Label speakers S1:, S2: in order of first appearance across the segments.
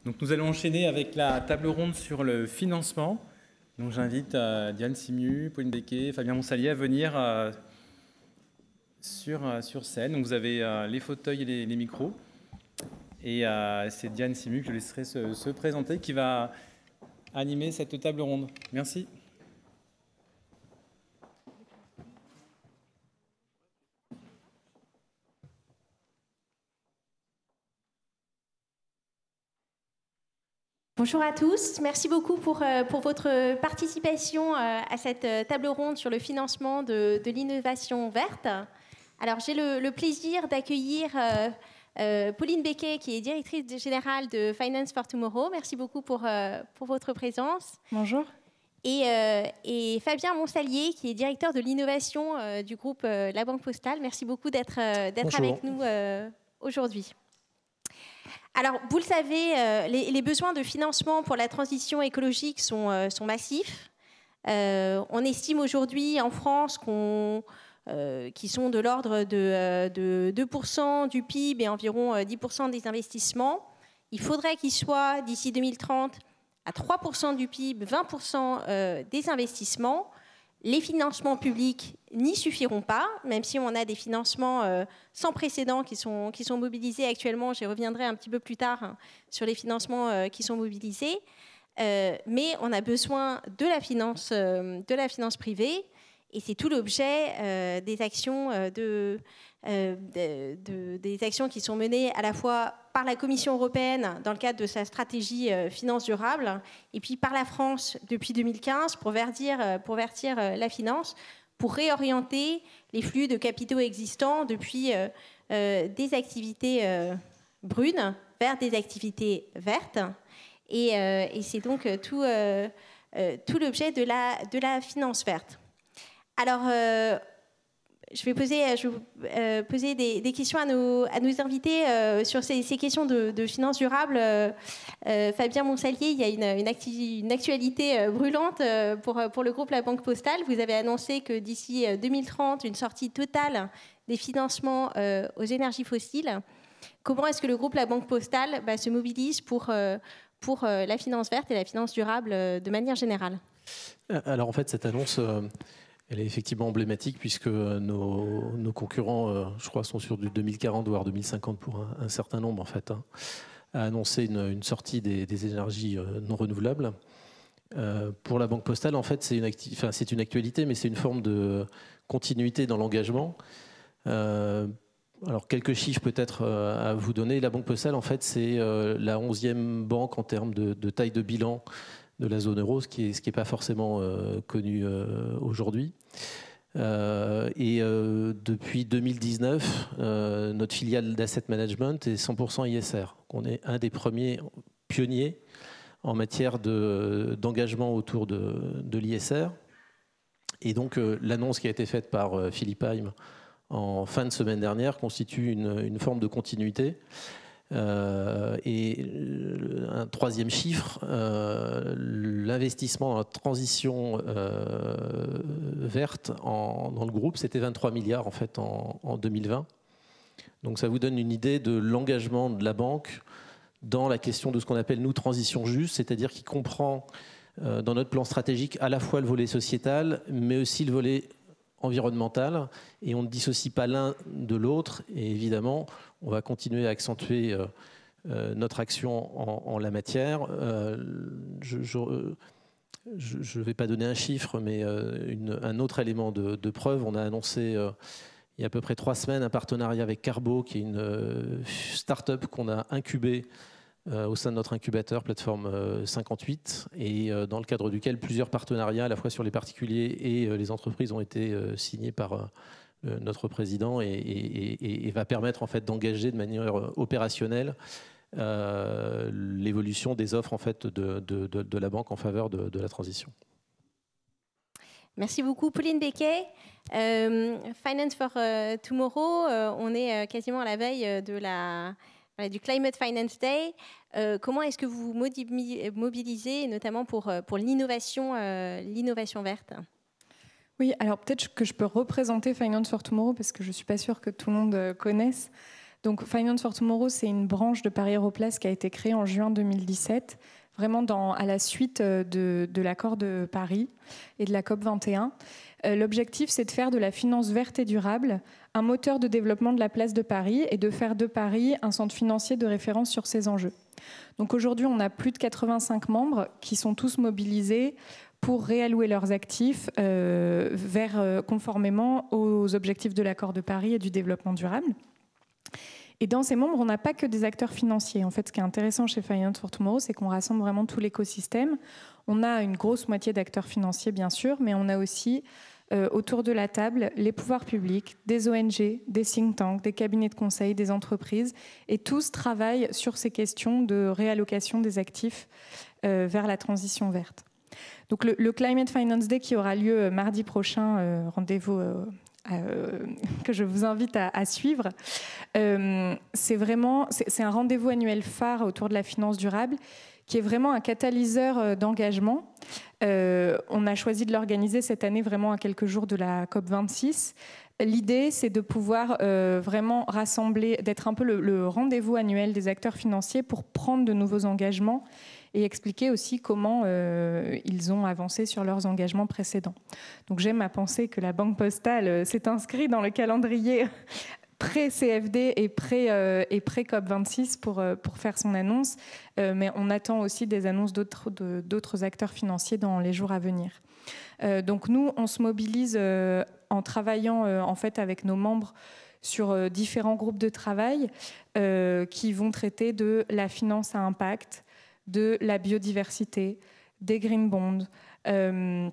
S1: Donc nous allons enchaîner avec la table ronde sur le financement. Donc j'invite Diane Simu, Pauline Becquet, Fabien Monsalier à venir sur scène. Donc vous avez les fauteuils et les micros. Et c'est Diane Simu que je laisserai se présenter qui va animer cette table ronde. Merci.
S2: Bonjour à tous, merci beaucoup pour votre participation à cette table ronde sur le financement de l'innovation verte. Alors j'ai le plaisir d'accueillir Pauline Becquet, qui est directrice générale de Finance for Tomorrow. Merci beaucoup pour votre présence.
S3: Bonjour.
S2: Et Fabien Monsalier, qui est directeur de l'innovation du groupe La Banque Postale. Merci beaucoup d'être avec nous aujourd'hui. Alors, vous le savez, les besoins de financement pour la transition écologique sont massifs. On estime aujourd'hui en France qu'ils sont de l'ordre de 2% du PIB et environ 10% des investissements. Il faudrait qu'ils soient, d'ici 2030, à 3% du PIB, 20% des investissements. Les financements publics n'y suffiront pas, même si on a des financements sans précédent qui sont mobilisés actuellement. J'y reviendrai un petit peu plus tard sur les financements qui sont mobilisés. Mais on a besoin de la finance privée, et c'est tout l'objet des actions des actions qui sont menées à la fois par la Commission européenne dans le cadre de sa stratégie finance durable, et puis par la France depuis 2015 pour verdir la finance, pour réorienter les flux de capitaux existants depuis des activités brunes vers des activités vertes. Et c'est donc tout l'objet de la finance verte. Alors, je vais poser des questions à nos invités sur ces questions de finances durables. Fabien Monsalier, il y a une actualité brûlante pour le groupe La Banque Postale. Vous avez annoncé que d'ici 2030, une sortie totale des financements aux énergies fossiles. Comment est-ce que le groupe La Banque Postale se mobilise pour la finance verte et la finance durable de manière générale?
S4: Alors en fait, cette annonce... elle est effectivement emblématique puisque nos concurrents, je crois, sont sur du 2040 voire 2050 pour un certain nombre en fait, a annoncé une sortie des énergies non renouvelables. Pour la Banque Postale, en fait, c'est une actualité, mais c'est une forme de continuité dans l'engagement. Alors quelques chiffres peut-être à vous donner. La Banque Postale, en fait, c'est la 11e banque en termes de taille de bilan de la zone euro, ce qui est pas forcément connu aujourd'hui. Depuis 2019, notre filiale d'asset management est 100% ISR. On est un des premiers pionniers en matière d'engagement autour de l'ISR. Et donc l'annonce qui a été faite par Philippe Heim en fin de semaine dernière constitue une forme de continuité. Et un troisième chiffre, l'investissement dans la transition verte dans le groupe, c'était 23 milliards en fait en 2020. Donc ça vous donne une idée de l'engagement de la banque dans la question de ce qu'on appelle nous transition juste, c'est-à-dire qui comprend dans notre plan stratégique à la fois le volet sociétal, mais aussi le volet environnemental, et on ne dissocie pas l'un de l'autre. Et évidemment, on va continuer à accentuer notre action en la matière. Je ne vais pas donner un chiffre, mais un autre élément de preuve. On a annoncé il y a à peu près 3 semaines un partenariat avec Carbo, qui est une start-up qu'on a incubée au sein de notre incubateur plateforme 58, et dans le cadre duquel plusieurs partenariats à la fois sur les particuliers et les entreprises ont été signés par notre président, et va permettre en fait d'engager de manière opérationnelle l'évolution des offres en fait de la banque en faveur de la transition.
S2: Merci beaucoup, Pauline Becquet. Finance for Tomorrow, on est quasiment à la veille du Climate Finance Day. Comment est-ce que vous vous mobilisez, notamment pour l'innovation verte?
S3: Oui, alors peut-être que je peux représenter Finance for Tomorrow parce que je ne suis pas sûre que tout le monde connaisse. Donc Finance for Tomorrow, c'est une branche de Paris Europlace qui a été créée en juin 2017, vraiment à la suite de l'accord de Paris et de la COP 21. L'objectif, c'est de faire de la finance verte et durable un moteur de développement de la place de Paris et de faire de Paris un centre financier de référence sur ces enjeux. Donc aujourd'hui, on a plus de 85 membres qui sont tous mobilisés pour réallouer leurs actifs conformément aux objectifs de l'accord de Paris et du développement durable. Et dans ces membres, on n'a pas que des acteurs financiers. En fait, ce qui est intéressant chez Finance for Tomorrow, c'est qu'on rassemble vraiment tout l'écosystème. On a une grosse moitié d'acteurs financiers, bien sûr, mais on a aussi autour de la table les pouvoirs publics, des ONG, des think tanks, des cabinets de conseil, des entreprises, et tous travaillent sur ces questions de réallocation des actifs vers la transition verte. Donc le Climate Finance Day qui aura lieu mardi prochain, rendez-vous que je vous invite à suivre, c'est un rendez-vous annuel phare autour de la finance durable qui est vraiment un catalyseur d'engagement. On a choisi de l'organiser cette année vraiment à quelques jours de la COP26. L'idée, c'est de pouvoir vraiment rassembler, d'être un peu le rendez-vous annuel des acteurs financiers pour prendre de nouveaux engagements et expliquer aussi comment ils ont avancé sur leurs engagements précédents. Donc j'aime à penser que la Banque Postale s'est inscrite dans le calendrier pré-CFD et pré-COP26 pour faire son annonce, mais on attend aussi des annonces d'autres acteurs financiers dans les jours à venir. Donc nous, on se mobilise en travaillant en fait avec nos membres sur différents groupes de travail qui vont traiter de la finance à impact, de la biodiversité, des green bonds, de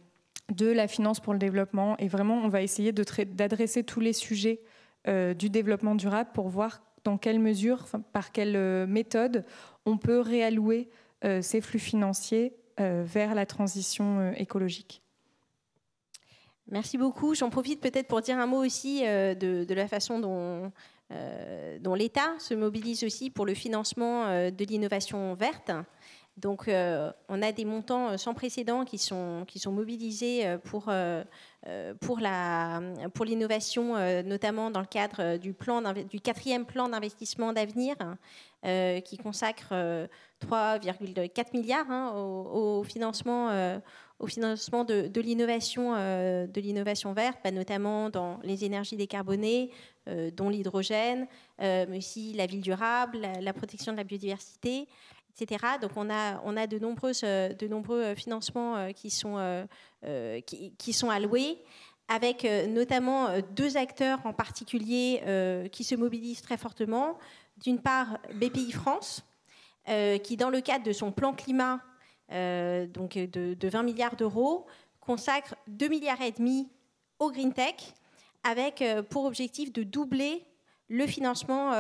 S3: la finance pour le développement. Et vraiment, on va essayer d'adresser tous les sujets du développement durable pour voir dans quelle mesure, par quelle méthode, on peut réallouer ces flux financiers vers la transition écologique.
S2: Merci beaucoup. J'en profite peut-être pour dire un mot aussi de la façon dont l'État se mobilise aussi pour le financement de l'innovation verte. Donc, on a des montants sans précédent qui sont mobilisés pour l'innovation, notamment dans le cadre du 4e plan d'investissement d'avenir, qui consacre 3,4 milliards au financement de l'innovation verte, notamment dans les énergies décarbonées, dont l'hydrogène, mais aussi la ville durable, la protection de la biodiversité, etc. Donc on a de nombreux financements qui sont alloués, avec notamment 2 acteurs en particulier qui se mobilisent très fortement. D'une part, BPI France, qui dans le cadre de son plan climat, donc de 20 milliards d'euros, consacre 2,5 milliards au Green Tech, avec pour objectif de doubler le financement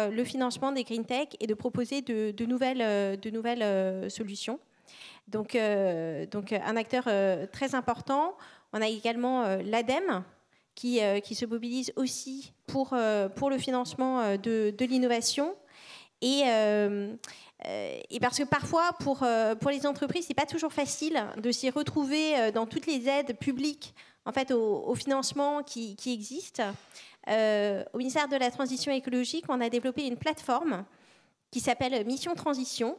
S2: des Green Tech et de proposer de nouvelles solutions. Donc un acteur très important. On a également l'ADEME qui se mobilise aussi pour le financement de l'innovation. Et parce que parfois, pour les entreprises, c'est pas toujours facile de s'y retrouver dans toutes les aides publiques en fait, au financement qui existent. Au ministère de la Transition écologique, on a développé une plateforme qui s'appelle Mission Transition,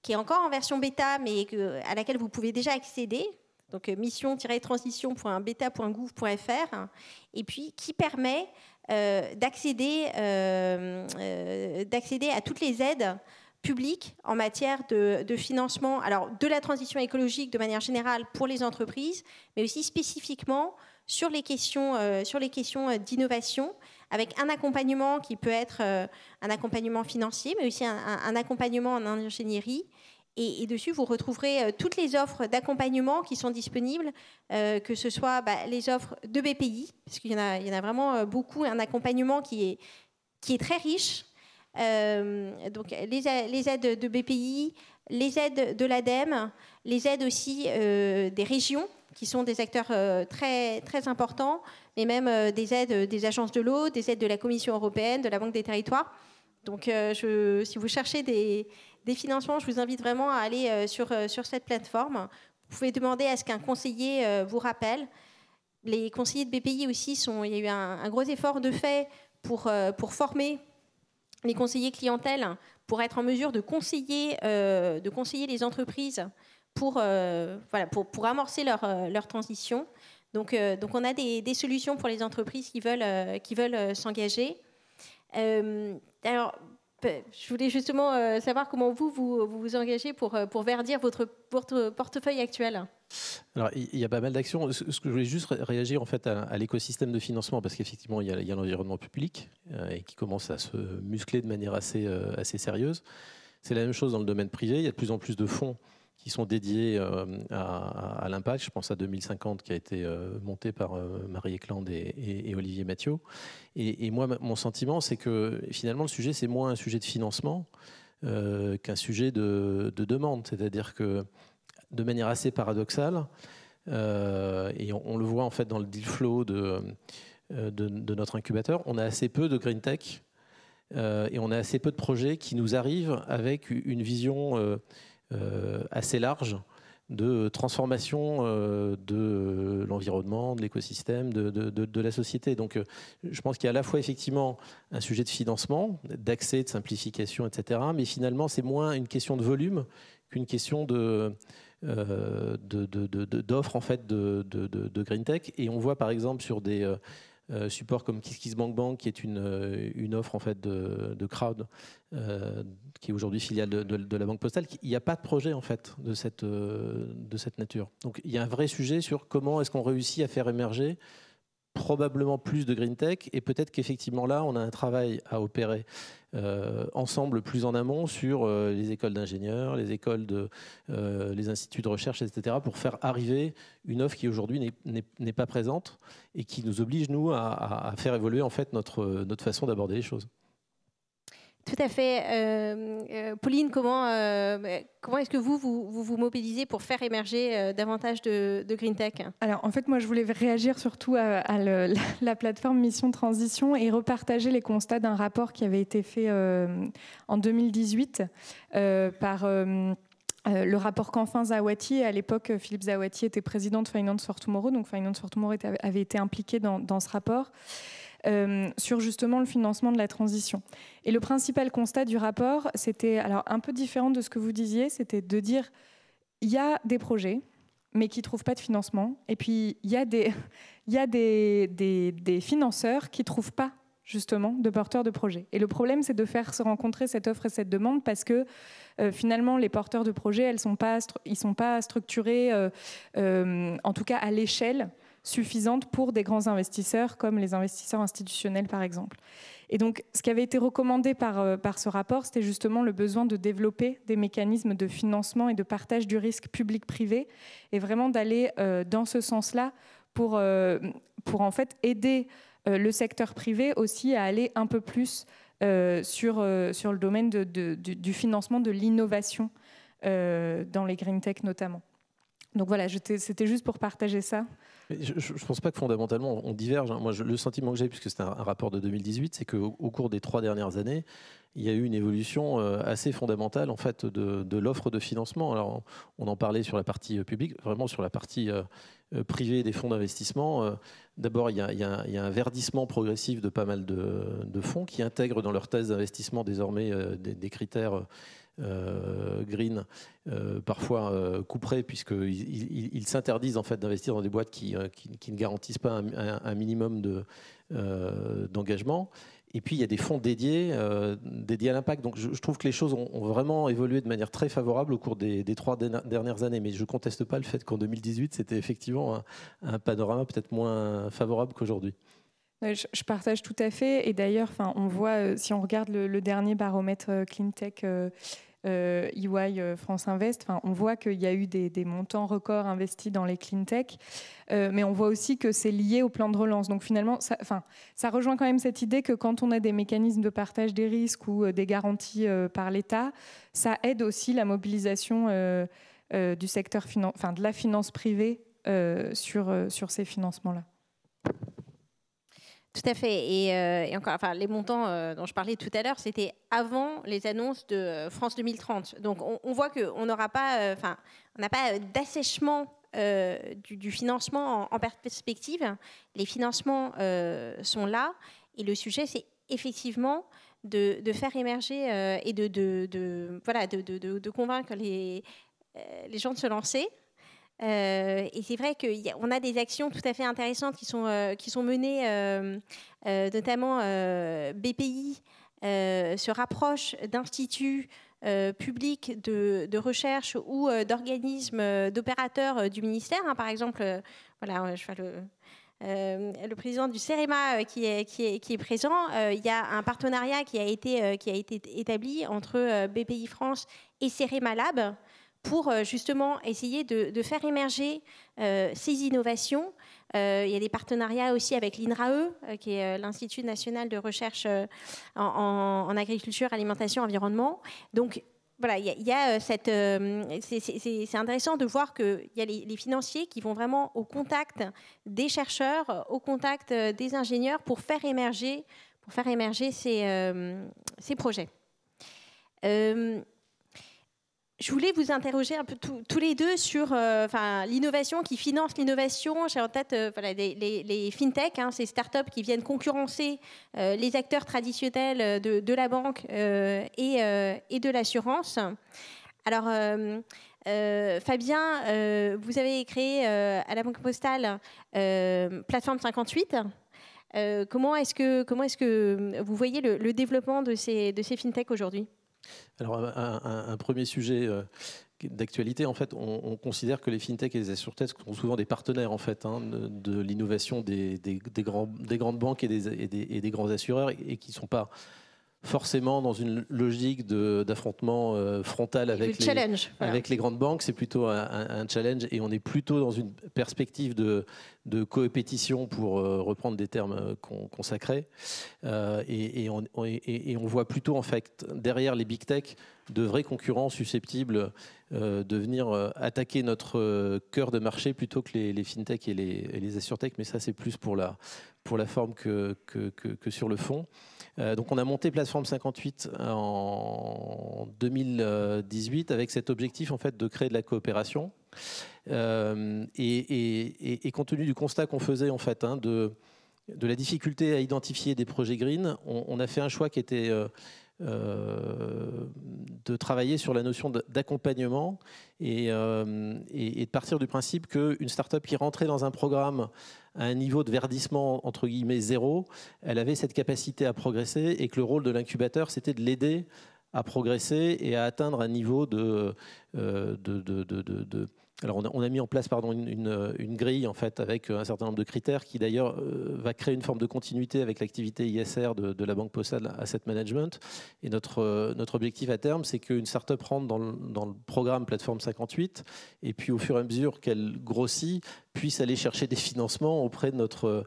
S2: qui est encore en version bêta, mais à laquelle vous pouvez déjà accéder. Donc mission-transition.beta.gouv.fr, et puis qui permet d'accéder à toutes les aides publiques en matière de financement, alors de la transition écologique de manière générale pour les entreprises, mais aussi spécifiquement sur les questions d'innovation, avec un accompagnement qui peut être un accompagnement financier, mais aussi un accompagnement en ingénierie. Et dessus, vous retrouverez toutes les offres d'accompagnement qui sont disponibles, que ce soit les offres de BPI, parce qu'il y en a vraiment beaucoup, un accompagnement qui est très riche. Donc les aides de BPI, les aides de l'ADEME, les aides aussi des régions, qui sont des acteurs très, très importants, mais même des aides des agences de l'eau, des aides de la Commission européenne, de la Banque des territoires. Donc si vous cherchez des financements, je vous invite vraiment à aller sur cette plateforme. Vous pouvez demander à ce qu'un conseiller vous rappelle. Les conseillers de BPI aussi, il y a eu un gros effort de fait pour former les conseillers clientèle pour être en mesure de conseiller les entreprises pour amorcer leur transition. Donc on a des solutions pour les entreprises qui veulent s'engager. Alors, je voulais justement savoir comment vous engagez pour verdir votre portefeuille actuel.
S4: Alors, il y a pas mal d'actions. Ce que je voulais juste réagir en fait à l'écosystème de financement, parce qu'effectivement, il y a l'environnement public et qui commence à se muscler de manière assez sérieuse. C'est la même chose dans le domaine privé. Il y a de plus en plus de fonds qui sont dédiés à l'impact. Je pense à 2050 qui a été monté par Marie Eklund et Olivier Mathieu. Et moi, mon sentiment, c'est que finalement, le sujet, c'est moins un sujet de financement qu'un sujet de demande. C'est-à-dire que de manière assez paradoxale, et on le voit en fait dans le deal flow de notre incubateur, on a assez peu de green tech et on a assez peu de projets qui nous arrivent avec une vision assez large de transformation de l'environnement, de l'écosystème, de la société. Donc je pense qu'il y a à la fois effectivement un sujet de financement, d'accès, de simplification, etc. Mais finalement, c'est moins une question de volume qu'une question d'offre en fait de green tech. Et on voit par exemple sur des supports comme KissKissBankBank, qui est une offre en fait de crowd, qui est aujourd'hui filiale de la Banque Postale, il n'y a pas de projet en fait de cette nature. Donc il y a un vrai sujet sur comment est-ce qu'on réussit à faire émerger probablement plus de green tech, et peut-être qu'effectivement là on a un travail à opérer ensemble plus en amont sur les écoles d'ingénieurs, les écoles les instituts de recherche, etc., pour faire arriver une offre qui aujourd'hui n'est pas présente et qui nous oblige nous à faire évoluer en fait notre façon d'aborder les choses.
S2: Tout à fait. Pauline, comment est-ce que vous mobilisez pour faire émerger davantage de green tech?
S3: Alors, en fait, moi, je voulais réagir surtout à la plateforme Mission Transition et repartager les constats d'un rapport qui avait été fait en 2018 par le rapport Canfin-Zawati. À l'époque, Philippe Zawati était président de Finance for Tomorrow, donc Finance for Tomorrow avait été impliqué dans ce rapport. Sur justement le financement de la transition. Et le principal constat du rapport, c'était alors un peu différent de ce que vous disiez, c'était de dire il y a des projets, mais qui ne trouvent pas de financement, et puis il y a des financeurs qui ne trouvent pas justement de porteurs de projets. Et le problème, c'est de faire se rencontrer cette offre et cette demande, parce que finalement, les porteurs de projets, ils sont pas structurés, en tout cas à l'échelle suffisante pour des grands investisseurs comme les investisseurs institutionnels par exemple. Et donc ce qui avait été recommandé par ce rapport, c'était justement le besoin de développer des mécanismes de financement et de partage du risque public-privé, et vraiment d'aller dans ce sens-là pour en fait aider le secteur privé aussi à aller un peu plus sur le domaine du financement de l'innovation dans les green tech notamment. Donc voilà, c'était juste pour partager ça.
S4: Je ne pense pas que fondamentalement on diverge. Moi, le sentiment que j'ai, puisque c'est un rapport de 2018, c'est qu'au cours des 3 dernières années, il y a eu une évolution assez fondamentale en fait de l'offre de financement. Alors, on en parlait sur la partie publique, vraiment sur la partie privée des fonds d'investissement. D'abord, il y a un verdissement progressif de pas mal de fonds qui intègrent dans leur thèse d'investissement désormais des critères green, parfois couperés, puisqu'ils s'interdisent en fait d'investir dans des boîtes qui ne garantissent pas un minimum d'engagement. Et puis il y a des fonds dédiés à l'impact. Donc je trouve que les choses ont vraiment évolué de manière très favorable au cours des 3 dernières années. Mais je ne conteste pas le fait qu'en 2018, c'était effectivement un panorama peut-être moins favorable qu'aujourd'hui.
S3: Je partage tout à fait. Et d'ailleurs, on voit, si on regarde le dernier baromètre CleanTech EY France Invest, on voit qu'il y a eu des montants records investis dans les clean tech, mais on voit aussi que c'est lié au plan de relance. Donc finalement, ça rejoint quand même cette idée que quand on a des mécanismes de partage des risques ou des garanties par l'État, ça aide aussi la mobilisation du secteur de la finance privée sur ces financements-là.
S2: Tout à fait. Et encore, les montants dont je parlais tout à l'heure, c'était avant les annonces de France 2030. Donc, on voit qu'on n'aura pas, on n'a pas d'assèchement du financement en perspective. Les financements sont là. Et le sujet, c'est effectivement de faire émerger et de convaincre les gens de se lancer. Et c'est vrai qu'on a des actions tout à fait intéressantes qui sont menées, notamment BPI se rapproche d'instituts publics de recherche ou d'organismes, d'opérateurs du ministère. Hein, par exemple, je fais le président du CEREMA qui est présent. Il y a un partenariat qui a été établi entre BPI France et CEREMA Lab pour justement essayer de faire émerger ces innovations. Il y a des partenariats aussi avec l'INRAE, qui est l'Institut national de recherche en agriculture, alimentation, environnement. Donc, voilà, c'est intéressant de voir qu'il y a les financiers qui vont vraiment au contact des chercheurs, au contact des ingénieurs pour faire émerger ces projets. Je voulais vous interroger un peu tous les deux sur l'innovation, qui finance l'innovation. J'ai en tête les fintech, ces startups qui viennent concurrencer les acteurs traditionnels de la banque et de l'assurance. Alors, Fabien, vous avez créé à la Banque Postale Plateforme 58. Comment est-ce que vous voyez le développement de ces fintech aujourd'hui ?
S4: Alors, un premier sujet d'actualité, en fait, on considère que les fintech et les assurtech sont souvent des partenaires, en fait, de l'innovation des grandes banques et des grands assureurs, et qui ne sont pas forcément dans une logique d'affrontement frontal avec les grandes banques. C'est plutôt un challenge, et on est plutôt dans une perspective de coopétition, pour reprendre des termes consacrés. Et on voit plutôt, en fait, derrière les big tech, de vrais concurrents susceptibles de venir attaquer notre cœur de marché plutôt que les fintech et les assurtech. Mais ça, c'est plus pour la forme que sur le fond. Donc on a monté Plateforme 58 en 2018 avec cet objectif, en fait, de créer de la coopération. Et compte tenu du constat qu'on faisait, en fait, de la difficulté à identifier des projets green, on a fait un choix qui était de travailler sur la notion d'accompagnement et de partir du principe qu'une start-up qui rentrait dans un programme à un niveau de verdissement entre guillemets zéro, elle avait cette capacité à progresser, et que le rôle de l'incubateur, c'était de l'aider à progresser et à atteindre un niveau Alors on a mis en place une grille, en fait, avec un certain nombre de critères qui d'ailleurs va créer une forme de continuité avec l'activité ISR de la Banque Postale Asset Management. Et notre objectif à terme, c'est qu'une start-up rentre dans le programme Plateforme 58, et puis au fur et à mesure qu'elle grossit, puisse aller chercher des financements auprès de notre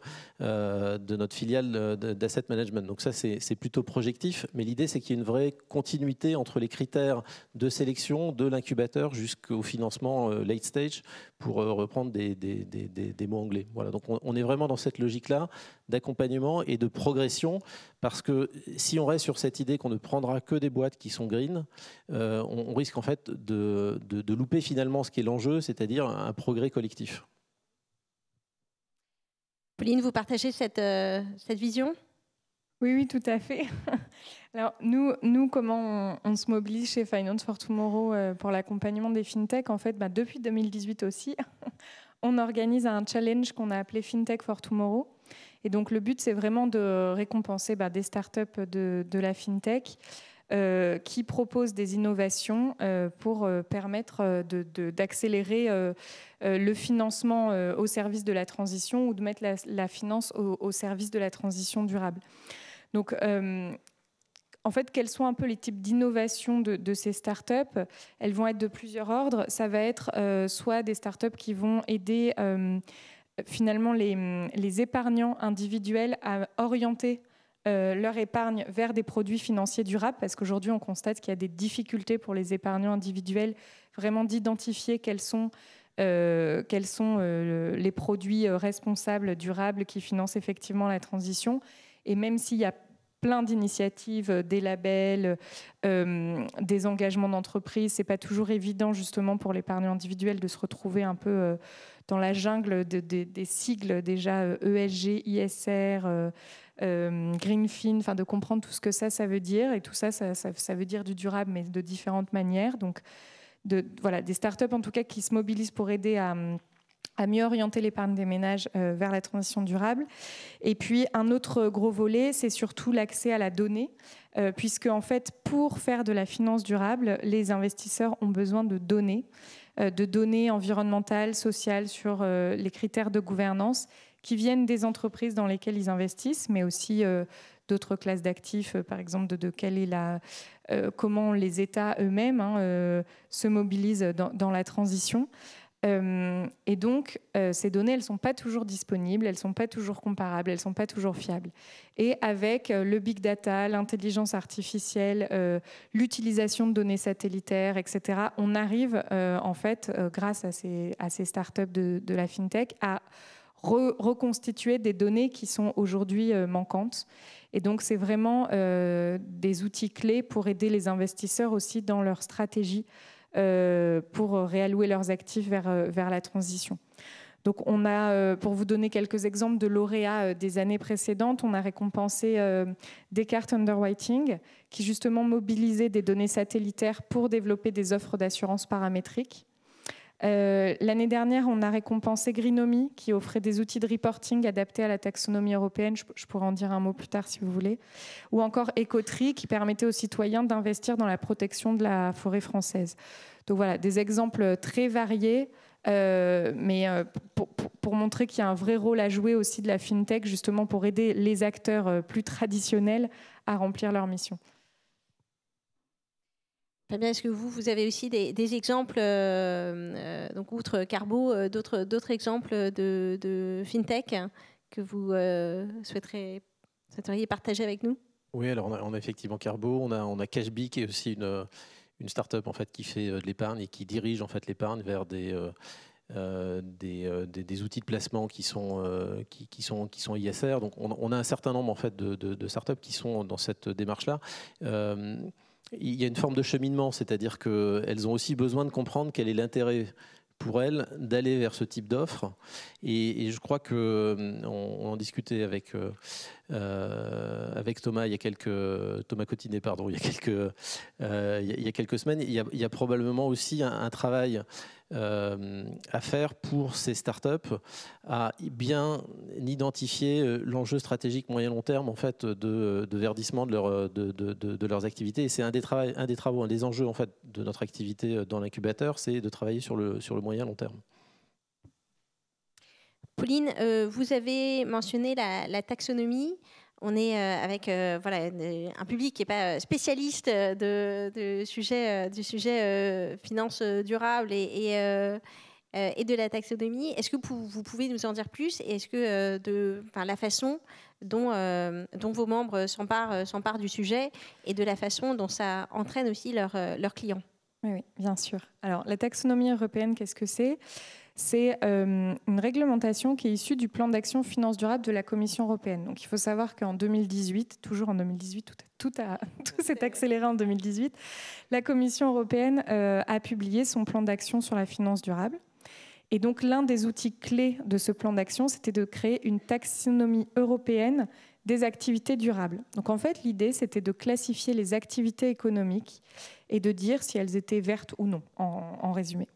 S4: filiale d'asset management. Donc ça, c'est plutôt projectif, mais l'idée, c'est qu'il y ait une vraie continuité entre les critères de sélection de l'incubateur jusqu'au financement late stage, pour reprendre des mots anglais. Voilà, donc on est vraiment dans cette logique-là d'accompagnement et de progression, parce que si on reste sur cette idée qu'on ne prendra que des boîtes qui sont green, on risque, en fait, de louper finalement ce qui est l'enjeu, c'est-à-dire un progrès collectif.
S2: Pauline, vous partagez cette vision ?
S3: Oui, tout à fait. Alors, nous comment on se mobilise chez Finance for Tomorrow pour l'accompagnement des fintech? En fait, depuis 2018 aussi, on organise un challenge qu'on a appelé Fintech for Tomorrow. Et donc, le but, c'est vraiment de récompenser des startups de la fintech qui proposent des innovations pour permettre d'accélérer le financement au service de la transition, ou de mettre la finance au service de la transition durable. Donc, en fait, quels sont un peu les types d'innovations de ces startups? Elles vont être de plusieurs ordres. Ça va être soit des startups qui vont aider finalement les épargnants individuels à orienter leur épargne vers des produits financiers durables, parce qu'aujourd'hui, on constate qu'il y a des difficultés pour les épargnants individuels vraiment d'identifier quels sont les produits responsables, durables, qui financent effectivement la transition. Et même s'il y a plein d'initiatives, des labels, des engagements d'entreprise, c'est pas toujours évident, justement, pour l'épargnant individuel de se retrouver un peu dans la jungle des sigles déjà ESG, ISR, Greenfin, enfin de comprendre tout ce que ça veut dire. Et tout ça veut dire du durable, mais de différentes manières. Donc, voilà, des startups en tout cas qui se mobilisent pour aider à mieux orienter l'épargne des ménages vers la transition durable. Et puis un autre gros volet, c'est surtout l'accès à la donnée, puisque en fait, pour faire de la finance durable, les investisseurs ont besoin de données environnementales, sociales sur les critères de gouvernance qui viennent des entreprises dans lesquelles ils investissent, mais aussi d'autres classes d'actifs, par exemple de quelle est comment les États eux-mêmes se mobilisent dans la transition. Et donc, ces données, elles ne sont pas toujours disponibles, elles ne sont pas toujours comparables, elles ne sont pas toujours fiables. Et avec le big data, l'intelligence artificielle, l'utilisation de données satellitaires, etc., on arrive, en fait, grâce à ces startups de la FinTech, à reconstituer des données qui sont aujourd'hui manquantes. Et donc, c'est vraiment des outils clés pour aider les investisseurs aussi dans leur stratégie pour réallouer leurs actifs vers la transition. Donc, on a, pour vous donner quelques exemples de lauréats des années précédentes, on a récompensé Descartes Underwriting, qui justement mobilisait des données satellitaires pour développer des offres d'assurance paramétriques. L'année dernière, on a récompensé Greenomy, qui offrait des outils de reporting adaptés à la taxonomie européenne. Je pourrais en dire un mot plus tard si vous voulez. Ou encore Ecotree, qui permettait aux citoyens d'investir dans la protection de la forêt française. Donc voilà, des exemples très variés, mais pour montrer qu'il y a un vrai rôle à jouer aussi de la FinTech, justement pour aider les acteurs plus traditionnels à remplir leur mission.
S2: Fabien, est-ce que vous avez aussi des exemples, donc outre Carbo, d'autres exemples de FinTech que vous souhaiteriez partager avec nous?
S4: Oui, alors on a effectivement Carbo, on a Cashbee qui est aussi une start-up en fait, qui fait de l'épargne et qui dirige en fait, l'épargne vers des outils de placement qui sont ISR. Donc on a un certain nombre en fait, de start-up qui sont dans cette démarche-là. Il y a une forme de cheminement, c'est-à-dire qu'elles ont aussi besoin de comprendre quel est l'intérêt pour elles d'aller vers ce type d'offre. Et je crois qu'on en discutait avec Thomas Thomas Cotinet, pardon, il y a quelques semaines. Il y a probablement aussi un travail à faire pour ces startups à bien identifier l'enjeu stratégique moyen-long terme en fait de verdissement de leurs activités. Et c'est un des travaux, un des enjeux en fait de notre activité dans l'incubateur, c'est de travailler sur le moyen-long terme.
S2: Pauline, vous avez mentionné la taxonomie. On est avec un public qui n'est pas spécialiste du sujet finance durable et de la taxonomie. Est-ce que vous pouvez nous en dire plus? Et est-ce que la façon dont vos membres s'emparent du sujet et de la façon dont ça entraîne aussi leurs clients?
S3: Oui, bien sûr. Alors, la taxonomie européenne, qu'est-ce que c'est ? C'est une réglementation qui est issue du plan d'action finance durable de la Commission européenne. Donc, il faut savoir qu'en 2018, toujours en 2018, tout s'est accéléré en 2018, la Commission européenne a publié son plan d'action sur la finance durable. Et donc, l'un des outils clés de ce plan d'action, c'était de créer une taxonomie européenne des activités durables. Donc, en fait, l'idée, c'était de classifier les activités économiques et de dire si elles étaient vertes ou non, en résumé.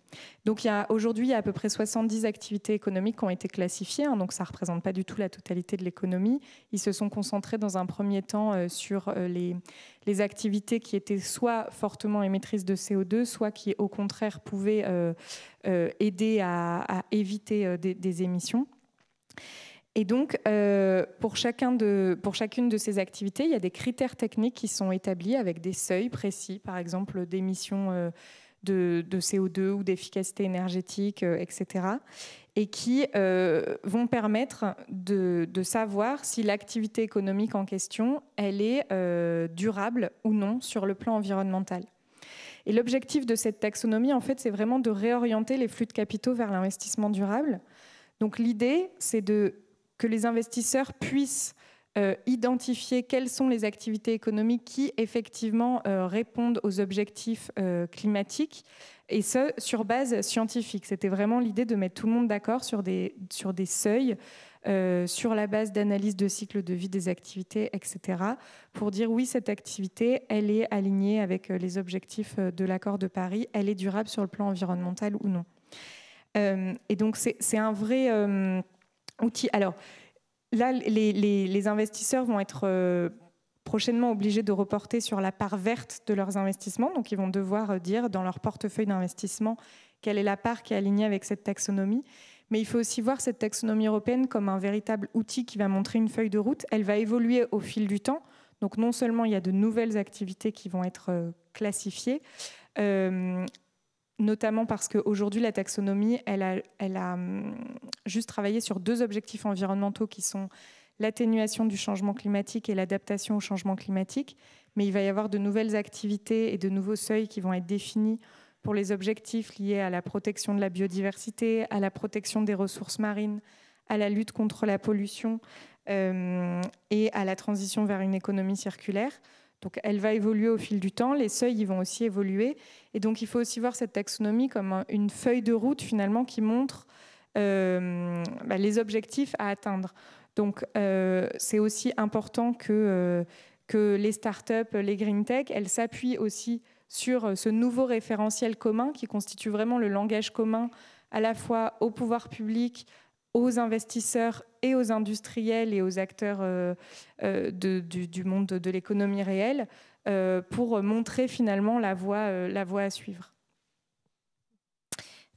S3: Donc aujourd'hui, il y a à peu près 70 activités économiques qui ont été classifiées, donc ça ne représente pas du tout la totalité de l'économie. Ils se sont concentrés dans un premier temps sur les activités qui étaient soit fortement émettrices de CO2, soit qui au contraire pouvaient aider à éviter des émissions. Et donc, pour chacune de ces activités, il y a des critères techniques qui sont établis avec des seuils précis, par exemple d'émissions de CO2 ou d'efficacité énergétique, etc., et qui vont permettre de savoir si l'activité économique en question, elle est durable ou non sur le plan environnemental. Et l'objectif de cette taxonomie, en fait, c'est vraiment de réorienter les flux de capitaux vers l'investissement durable. Donc l'idée, c'est que les investisseurs puissent identifier quelles sont les activités économiques qui, effectivement, répondent aux objectifs climatiques, et ce, sur base scientifique. C'était vraiment l'idée de mettre tout le monde d'accord sur des seuils sur la base d'analyse de cycle de vie des activités, etc., pour dire oui, cette activité, elle est alignée avec les objectifs de l'accord de Paris, elle est durable sur le plan environnemental ou non. Et donc, c'est un vrai outil. Alors, là, les investisseurs vont être prochainement obligés de reporter sur la part verte de leurs investissements. Donc, ils vont devoir dire dans leur portefeuille d'investissement quelle est la part qui est alignée avec cette taxonomie. Mais il faut aussi voir cette taxonomie européenne comme un véritable outil qui va montrer une feuille de route. Elle va évoluer au fil du temps. Donc non seulement il y a de nouvelles activités qui vont être classifiées, notamment parce qu'aujourd'hui la taxonomie, elle a juste travaillé sur 2 objectifs environnementaux qui sont l'atténuation du changement climatique et l'adaptation au changement climatique. Mais il va y avoir de nouvelles activités et de nouveaux seuils qui vont être définis pour les objectifs liés à la protection de la biodiversité, à la protection des ressources marines, à la lutte contre la pollution et à la transition vers une économie circulaire. Donc elle va évoluer au fil du temps, les seuils ils vont aussi évoluer. Et donc il faut aussi voir cette taxonomie comme une feuille de route finalement qui montre les objectifs à atteindre. Donc c'est aussi important que les startups, les green tech, elles s'appuient aussi sur ce nouveau référentiel commun qui constitue vraiment le langage commun à la fois au pouvoir public, aux investisseurs et aux industriels et aux acteurs du monde de l'économie réelle pour montrer finalement la voie à suivre.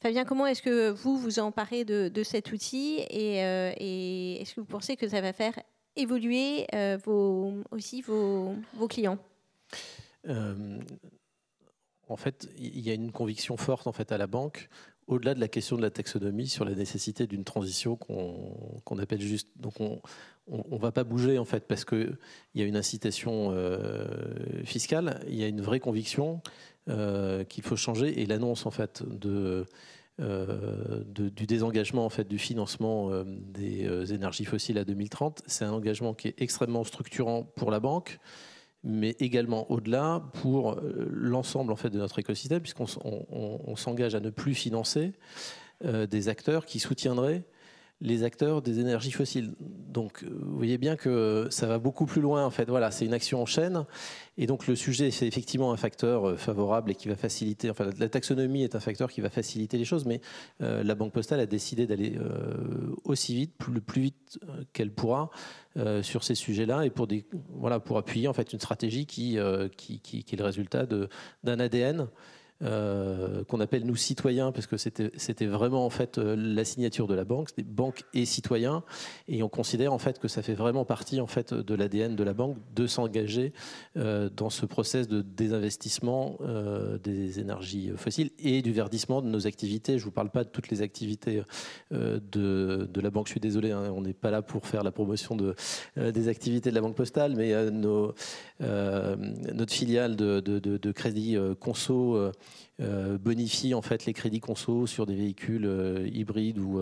S2: Fabien, comment est-ce que vous emparez de cet outil et est-ce que vous pensez que ça va faire évoluer vos clients ?
S4: En fait, il y a une conviction forte en fait, à la banque, au-delà de la question de la taxonomie, sur la nécessité d'une transition qu'on appelle juste. Donc on ne va pas bouger en fait, parce qu'il y a une incitation fiscale, il y a une vraie conviction qu'il faut changer, et l'annonce en fait, du désengagement en fait, du financement des énergies fossiles à 2030, c'est un engagement qui est extrêmement structurant pour la banque, mais également au-delà pour l'ensemble en fait, de notre écosystème, puisqu'on s'engage à ne plus financer des acteurs qui soutiendraient les acteurs des énergies fossiles. Donc vous voyez bien que ça va beaucoup plus loin en fait. Voilà, c'est une action en chaîne, et donc le sujet c'est effectivement un facteur favorable et qui va faciliter, enfin la taxonomie est un facteur qui va faciliter les choses, mais la Banque Postale a décidé d'aller aussi vite, le plus vite qu'elle pourra sur ces sujets-là, et pour appuyer en fait une stratégie qui est le résultat d'un ADN qu'on appelle nous citoyens, parce que c'était vraiment en fait la signature de la banque, c'était banque et citoyens, et on considère en fait que ça fait vraiment partie en fait de l'ADN de la banque de s'engager dans ce process de désinvestissement des énergies fossiles et du verdissement de nos activités. Je vous parle pas de toutes les activités de la banque, je suis désolé, hein, on n'est pas là pour faire la promotion des activités de la Banque Postale, mais notre filiale de crédit conso bonifie en fait les crédits conso sur des véhicules hybrides ou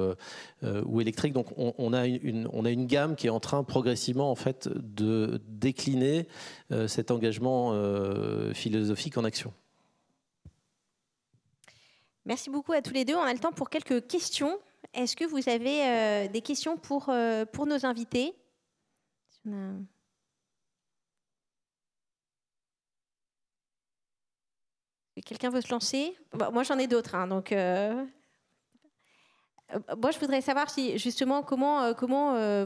S4: électriques. Donc on a une gamme qui est en train progressivement en fait de décliner cet engagement philosophique en action.
S2: Merci beaucoup à tous les deux. On a le temps pour quelques questions. Est-ce que vous avez des questions pour nos invités ? Quelqu'un veut se lancer ? Bon, moi, j'en ai d'autres. Hein, donc, moi, je voudrais savoir si, justement comment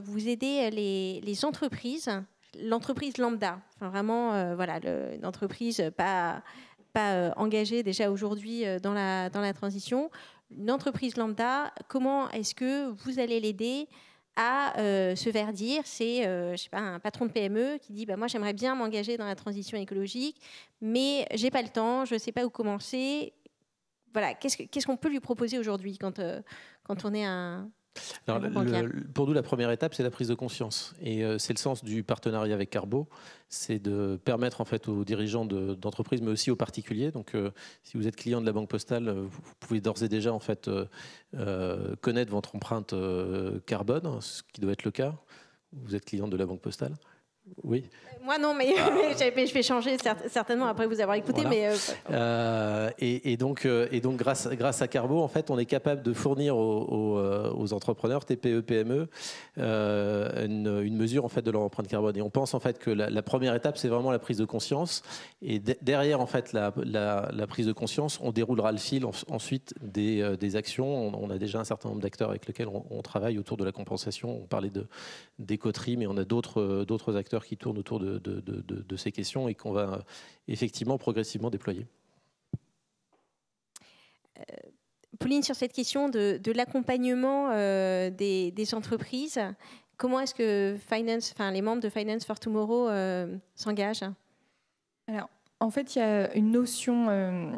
S2: vous aidez les entreprises, l'entreprise lambda. Enfin, vraiment, voilà, une entreprise pas engagée déjà aujourd'hui dans la transition. Une entreprise lambda, comment est-ce que vous allez l'aider à se verdir? C'est je sais pas, un patron de PME qui dit moi j'aimerais bien m'engager dans la transition écologique, mais j'ai pas le temps, je sais pas où commencer. Voilà, qu'est-ce qu'on peut lui proposer aujourd'hui quand on est un
S4: pour nous, la première étape, c'est la prise de conscience. Et c'est le sens du partenariat avec Carbo, c'est de permettre en fait, aux dirigeants d'entreprises, mais aussi aux particuliers. Donc, si vous êtes client de la Banque Postale, vous pouvez d'ores et déjà en fait, connaître votre empreinte carbone, ce qui doit être le cas. Vous êtes client de la Banque Postale. Oui.
S2: Moi non, mais je vais changer certainement après vous avoir écouté.
S4: Voilà. Et donc grâce à Carbo, en fait, on est capable de fournir aux entrepreneurs TPE, PME une mesure en fait de leur empreinte carbone. Et on pense en fait que la première étape, c'est vraiment la prise de conscience. Et derrière en fait la prise de conscience, on déroulera le fil ensuite des actions. On a déjà un certain nombre d'acteurs avec lesquels on travaille autour de la compensation. On parlait d'écoterie, mais on a d'autres acteurs qui tournent autour de ces questions et qu'on va effectivement progressivement déployer.
S2: Pauline, sur cette question de l'accompagnement des entreprises, comment est-ce que les membres de Finance for Tomorrow s'engagent?
S3: Alors, en fait, il y a une notion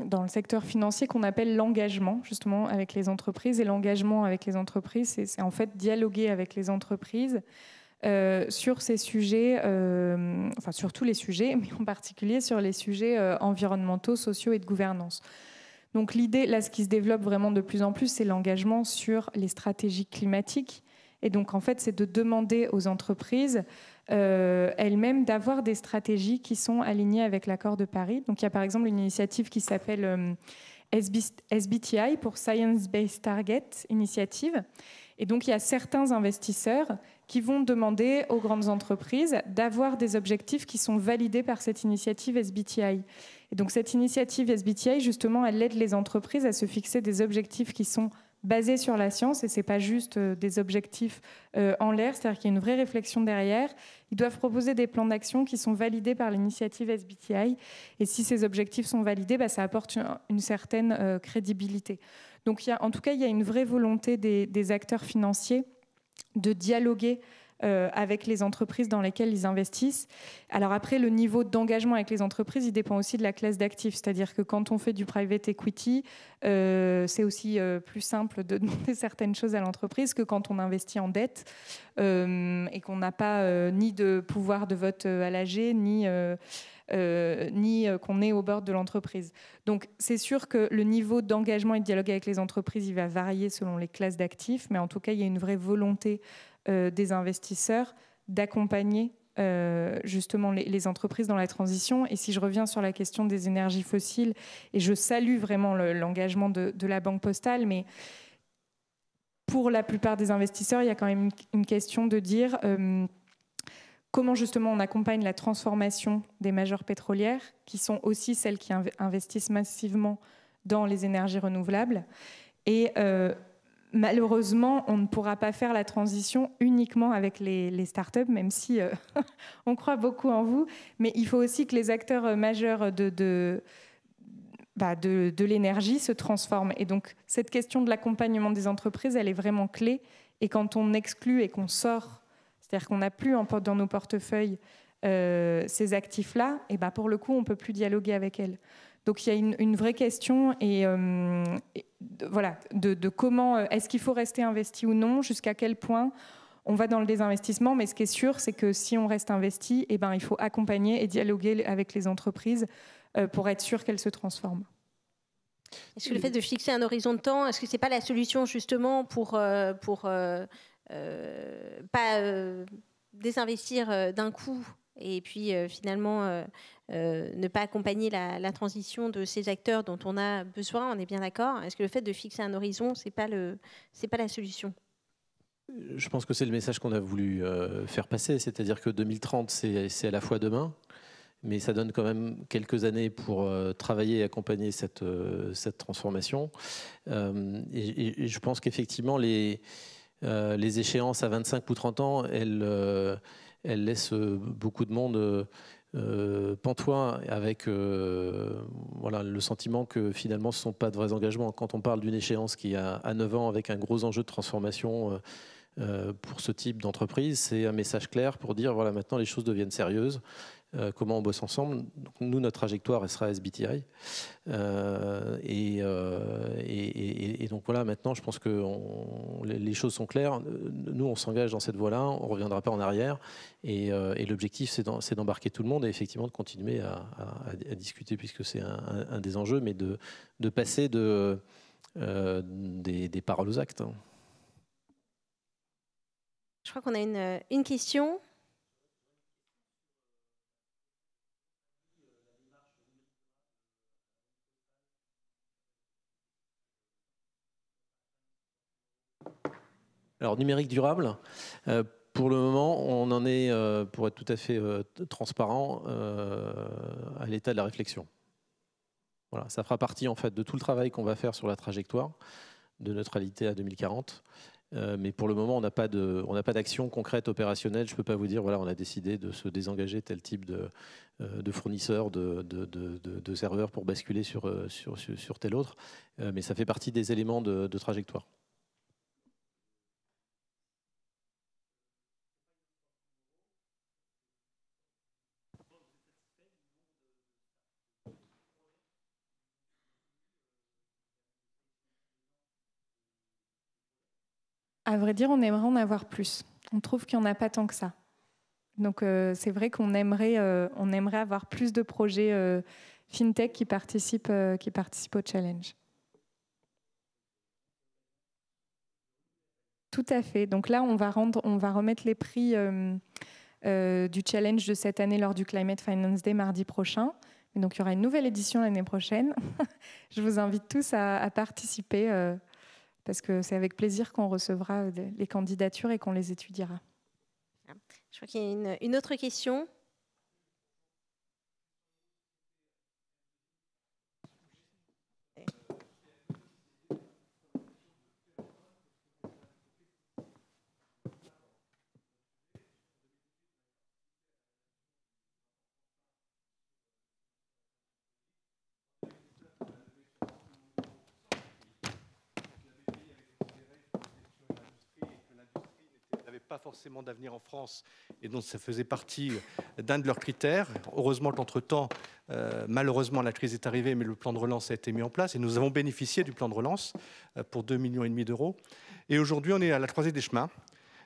S3: dans le secteur financier qu'on appelle l'engagement, justement, avec les entreprises. Et l'engagement avec les entreprises, c'est en fait dialoguer avec les entreprises sur ces sujets, enfin sur tous les sujets, mais en particulier sur les sujets environnementaux, sociaux et de gouvernance. Donc l'idée, là, ce qui se développe vraiment de plus en plus, c'est l'engagement sur les stratégies climatiques. Et donc, en fait, c'est de demander aux entreprises elles-mêmes d'avoir des stratégies qui sont alignées avec l'accord de Paris. Donc, il y a par exemple une initiative qui s'appelle SBTI, pour Science Based Target Initiative. Et donc, il y a certains investisseurs qui vont demander aux grandes entreprises d'avoir des objectifs qui sont validés par cette initiative SBTI. Et donc, cette initiative SBTI, justement, elle aide les entreprises à se fixer des objectifs qui sont basés sur la science, et ce n'est pas juste des objectifs en l'air, c'est-à-dire qu'il y a une vraie réflexion derrière. Ils doivent proposer des plans d'action qui sont validés par l'initiative SBTI, et si ces objectifs sont validés, ça apporte une certaine crédibilité. Donc, en tout cas, il y a une vraie volonté des acteurs financiers de dialoguer avec les entreprises dans lesquelles ils investissent. Alors après, le niveau d'engagement avec les entreprises, il dépend aussi de la classe d'actifs. C'est-à-dire que quand on fait du private equity, c'est aussi plus simple de demander certaines choses à l'entreprise que quand on investit en dette et qu'on n'a pas ni de pouvoir de vote à l'AG, ni qu'on est au bord de l'entreprise. Donc c'est sûr que le niveau d'engagement et de dialogue avec les entreprises, il va varier selon les classes d'actifs, mais en tout cas, il y a une vraie volonté des investisseurs d'accompagner justement les entreprises dans la transition. Et si je reviens sur la question des énergies fossiles, et je salue vraiment l'engagement de la Banque Postale, mais pour la plupart des investisseurs, il y a quand même une question de dire comment justement on accompagne la transformation des majors pétrolières, qui sont aussi celles qui investissent massivement dans les énergies renouvelables. Et malheureusement, on ne pourra pas faire la transition uniquement avec les startups, même si on croit beaucoup en vous. Mais il faut aussi que les acteurs majeurs de l'énergie se transforment. Et donc, cette question de l'accompagnement des entreprises, elle est vraiment clé. Et quand on exclut et qu'on sort, c'est-à-dire qu'on n'a plus dans nos portefeuilles ces actifs-là, et pour le coup, on ne peut plus dialoguer avec elles. Donc il y a une vraie question de comment est-ce qu'il faut rester investi ou non, jusqu'à quel point on va dans le désinvestissement. Mais ce qui est sûr, c'est que si on reste investi, il faut accompagner et dialoguer avec les entreprises pour être sûr qu'elles se transforment.
S2: Est-ce que le fait de fixer un horizon de temps, est-ce que c'est pas la solution justement pour pas désinvestir d'un coup et puis finalement ne pas accompagner la transition de ces acteurs dont on a besoin, on est bien d'accord? Est-ce que le fait de fixer un horizon, c'est pas la solution?
S4: Je pense que c'est le message qu'on a voulu faire passer, c'est-à-dire que 2030, c'est à la fois demain, mais ça donne quand même quelques années pour travailler et accompagner cette transformation. Et je pense qu'effectivement, les échéances à 25 ou 30 ans, elles laissent beaucoup de monde pantois avec le sentiment que finalement ce ne sont pas de vrais engagements. Quand on parle d'une échéance qui a à 9 ans avec un gros enjeu de transformation pour ce type d'entreprise, c'est un message clair pour dire voilà, maintenant les choses deviennent sérieuses. Comment on bosse ensemble. Donc, nous, notre trajectoire, elle sera SBTI. Et donc voilà, maintenant, je pense que les choses sont claires. Nous, on s'engage dans cette voie-là, on ne reviendra pas en arrière. Et l'objectif, c'est d'embarquer tout le monde et effectivement de continuer à discuter, puisque c'est un des enjeux, mais de passer des paroles aux actes.
S2: Je crois qu'on a une question.
S4: Alors, numérique durable, pour le moment, on en est, pour être tout à fait transparent, à l'état de la réflexion. Voilà, ça fera partie en fait de tout le travail qu'on va faire sur la trajectoire de neutralité à 2040. Mais pour le moment, on n'a pas d'action concrète opérationnelle. Je ne peux pas vous dire, voilà, on a décidé de se désengager tel type de fournisseur de serveurs pour basculer sur tel autre. Mais ça fait partie des éléments de trajectoire.
S3: À vrai dire, on aimerait en avoir plus. On trouve qu'il n'y en a pas tant que ça. Donc, c'est vrai qu'on aimerait avoir plus de projets FinTech qui participent au challenge. Tout à fait. Donc là, on va remettre les prix du challenge de cette année lors du Climate Finance Day mardi prochain. Et donc, il y aura une nouvelle édition l'année prochaine. Je vous invite tous à participer parce que c'est avec plaisir qu'on recevra les candidatures et qu'on les étudiera.
S2: Je crois qu'il y a une autre question.
S5: Pas forcément d'avenir en France et donc ça faisait partie d'un de leurs critères. Heureusement qu'entre-temps, malheureusement, la crise est arrivée, mais le plan de relance a été mis en place et nous avons bénéficié du plan de relance pour 2,5 millions d'euros. Et aujourd'hui, on est à la croisée des chemins,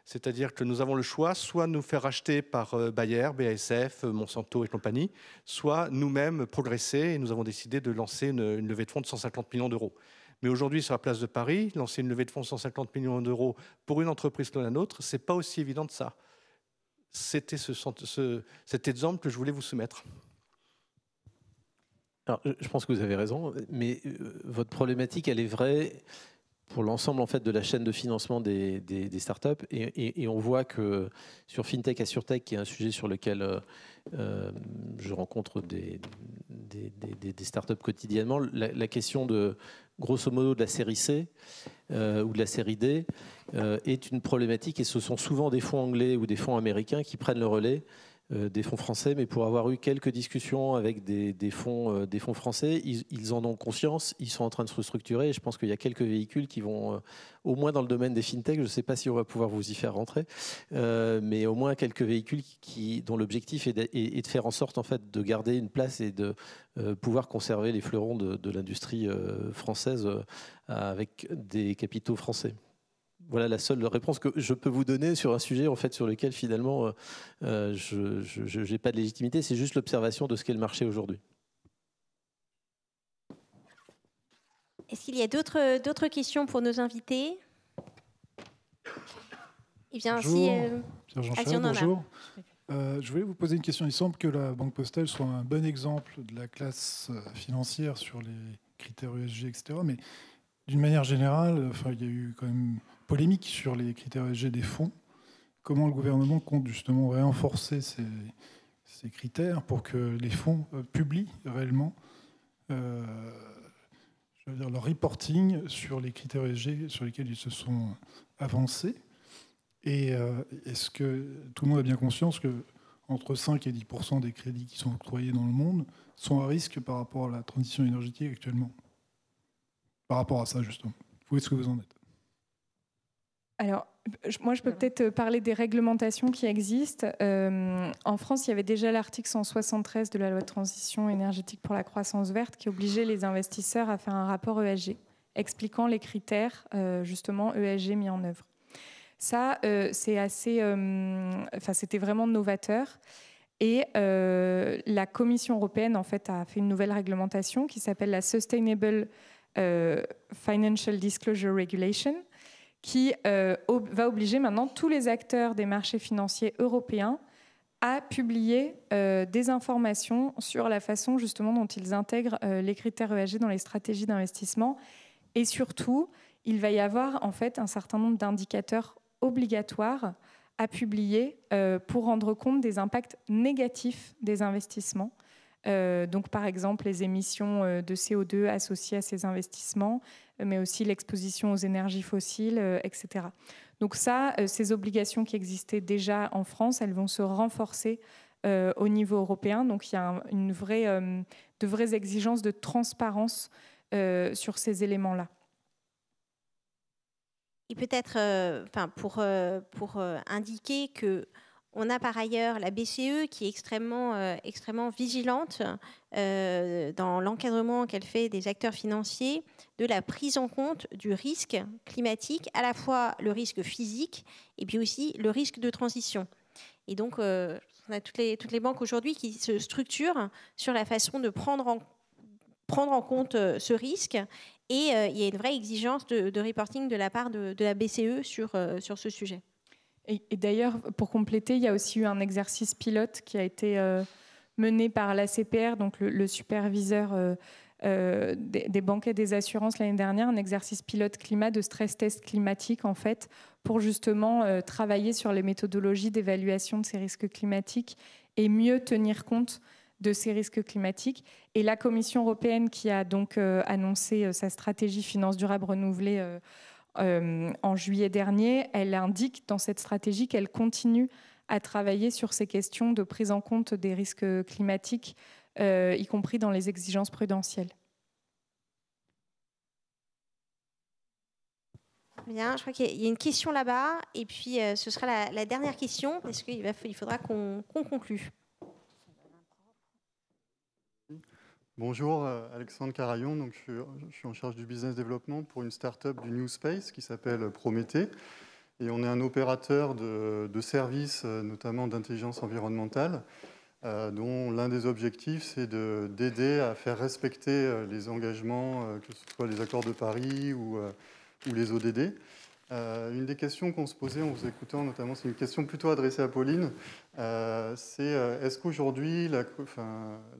S5: c'est-à-dire que nous avons le choix, soit nous faire racheter par Bayer, BASF, Monsanto et compagnie, soit nous-mêmes progresser et nous avons décidé de lancer une levée de fonds de 150 millions d'euros. Mais aujourd'hui, sur la place de Paris, lancer une levée de fonds de 150 millions d'euros pour une entreprise comme la nôtre, ce n'est pas aussi évident que ça. C'était cet exemple que je voulais vous soumettre.
S4: Alors, je pense que vous avez raison, mais votre problématique, elle est vraie pour l'ensemble en fait, de la chaîne de financement des startups. Et on voit que sur FinTech AssureTech, qui est un sujet sur lequel je rencontre des startups quotidiennement, la question de, grosso modo, de la série C ou de la série D est une problématique. Et ce sont souvent des fonds anglais ou des fonds américains qui prennent le relais des fonds français, mais pour avoir eu quelques discussions avec des fonds français, ils en ont conscience, ils sont en train de se restructurer et je pense qu'il y a quelques véhicules qui vont, au moins dans le domaine des fintech, je ne sais pas si on va pouvoir vous y faire rentrer, mais au moins quelques véhicules dont l'objectif est de faire en sorte en fait, de garder une place et de pouvoir conserver les fleurons de l'industrie française avec des capitaux français. Voilà la seule réponse que je peux vous donner sur un sujet en fait, sur lequel finalement je n'ai pas de légitimité, c'est juste l'observation de ce qu'est le marché aujourd'hui.
S2: Est-ce qu'il y a d'autres questions pour nos invités? Eh bien,
S6: bonjour, Pierre Jean-Charles, bonjour. Je voulais vous poser une question. Il semble que la Banque Postale soit un bon exemple de la classe financière sur les critères ESG, etc. Mais d'une manière générale, il y a eu quand même polémique sur les critères ESG des fonds. Comment le gouvernement compte justement renforcer ces critères pour que les fonds publient réellement leur reporting sur les critères ESG sur lesquels ils se sont avancés? Et est-ce que tout le monde a bien conscience que entre 5 et 10% des crédits qui sont octroyés dans le monde sont à risque par rapport à la transition énergétique actuellement? Par rapport à ça, justement. Où est-ce que vous en êtes?
S3: Alors, moi, je peux peut-être parler des réglementations qui existent. En France, il y avait déjà l'article 173 de la loi de transition énergétique pour la croissance verte qui obligeait les investisseurs à faire un rapport ESG, expliquant les critères, justement, ESG mis en œuvre. Ça, c'est assez... c'était vraiment novateur. Et la Commission européenne, en fait, a fait une nouvelle réglementation qui s'appelle la Sustainable Financial Disclosure Regulation, qui va obliger maintenant tous les acteurs des marchés financiers européens à publier des informations sur la façon justement dont ils intègrent les critères ESG dans les stratégies d'investissement. Et surtout, il va y avoir en fait un certain nombre d'indicateurs obligatoire à publier pour rendre compte des impacts négatifs des investissements. Donc, par exemple, les émissions de CO2 associées à ces investissements, mais aussi l'exposition aux énergies fossiles, etc. Donc ça, ces obligations qui existaient déjà en France, elles vont se renforcer au niveau européen. Donc, il y a de vraies exigences de transparence sur ces éléments-là.
S2: Et peut-être, pour indiquer que on a par ailleurs la BCE qui est extrêmement vigilante dans l'encadrement qu'elle fait des acteurs financiers de la prise en compte du risque climatique, à la fois le risque physique et puis aussi le risque de transition. Et donc, on a toutes les banques aujourd'hui qui se structurent sur la façon de prendre en compte ce risque. Et il y a une vraie exigence de reporting de la part de la BCE sur ce sujet.
S3: Et d'ailleurs, pour compléter, il y a aussi eu un exercice pilote qui a été mené par l'ACPR, donc le superviseur des banques et des assurances l'année dernière, un exercice pilote climat de stress test climatique, en fait, pour justement travailler sur les méthodologies d'évaluation de ces risques climatiques et mieux tenir compte de ces risques climatiques. Et la Commission européenne, qui a donc annoncé sa stratégie finance durable renouvelée en juillet dernier, elle indique dans cette stratégie qu'elle continue à travailler sur ces questions de prise en compte des risques climatiques, y compris dans les exigences prudentielles.
S2: Bien, je crois qu'il y a une question là-bas, et puis ce sera la dernière question, parce qu'il faudra qu'on conclue.
S7: Bonjour, Alexandre Carayon, donc je suis en charge du business développement pour une start-up du New Space qui s'appelle Prométhée. Et on est un opérateur de services, notamment d'intelligence environnementale, dont l'un des objectifs, c'est d'aider à faire respecter les engagements, que ce soit les accords de Paris ou les ODD. Une des questions qu'on se posait en vous écoutant, notamment, c'est une question plutôt adressée à Pauline, c'est est-ce qu'aujourd'hui la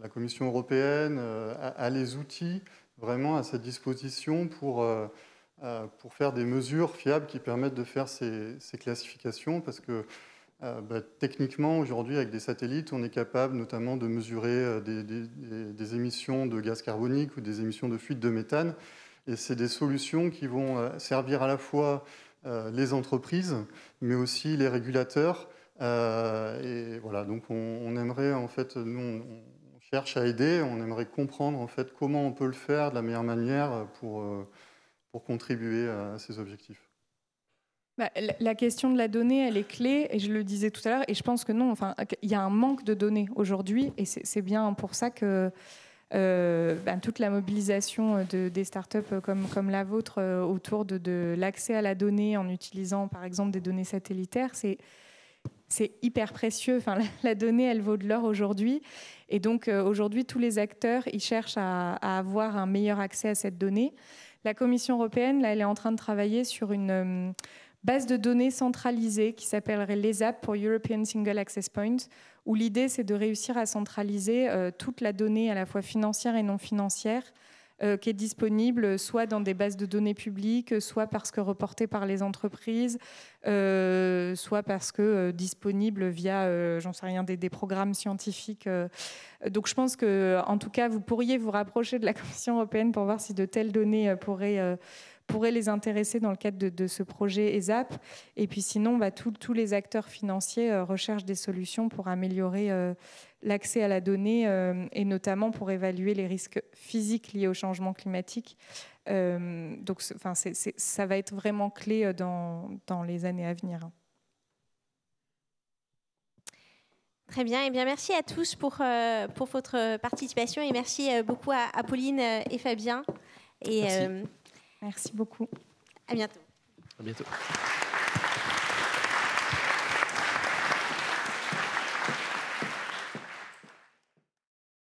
S7: Commission européenne a les outils vraiment à sa disposition pour faire des mesures fiables qui permettent de faire ces classifications, parce que techniquement, aujourd'hui, avec des satellites, on est capable notamment de mesurer des émissions de gaz carbonique ou des émissions de fuite de méthane. Et c'est des solutions qui vont servir à la fois les entreprises, mais aussi les régulateurs. Et voilà, donc on aimerait, en fait, nous, on cherche à aider, on aimerait comprendre, en fait, comment on peut le faire de la meilleure manière pour contribuer à ces objectifs.
S3: La question de la donnée, elle est clé, et je le disais tout à l'heure, et je pense que non, enfin, il y a un manque de données aujourd'hui, et c'est bien pour ça que toute la mobilisation des startups comme la vôtre autour de l'accès à la donnée en utilisant par exemple des données satellitaires, c'est hyper précieux. Enfin, la donnée, elle vaut de l'or aujourd'hui. Et donc aujourd'hui, tous les acteurs, ils cherchent à avoir un meilleur accès à cette donnée. La Commission européenne, là, elle est en train de travailler sur une base de données centralisée qui s'appellerait l'ESAP pour European Single Access Point, où l'idée, c'est de réussir à centraliser toute la donnée à la fois financière et non financière qui est disponible soit dans des bases de données publiques, soit parce que reportée par les entreprises, soit parce que disponible via, j'en sais rien, des programmes scientifiques. Donc je pense que, en tout cas, vous pourriez vous rapprocher de la Commission européenne pour voir si de telles données pourraient les intéresser dans le cadre de ce projet ESAP. Et puis sinon, tous les acteurs financiers recherchent des solutions pour améliorer l'accès à la donnée et notamment pour évaluer les risques physiques liés au changement climatique. Donc ça va être vraiment clé dans les années à venir.
S2: Très bien. Eh bien, merci à tous pour votre participation et merci beaucoup à Pauline et Fabien. Et,
S3: merci beaucoup.
S2: À bientôt.
S4: À bientôt.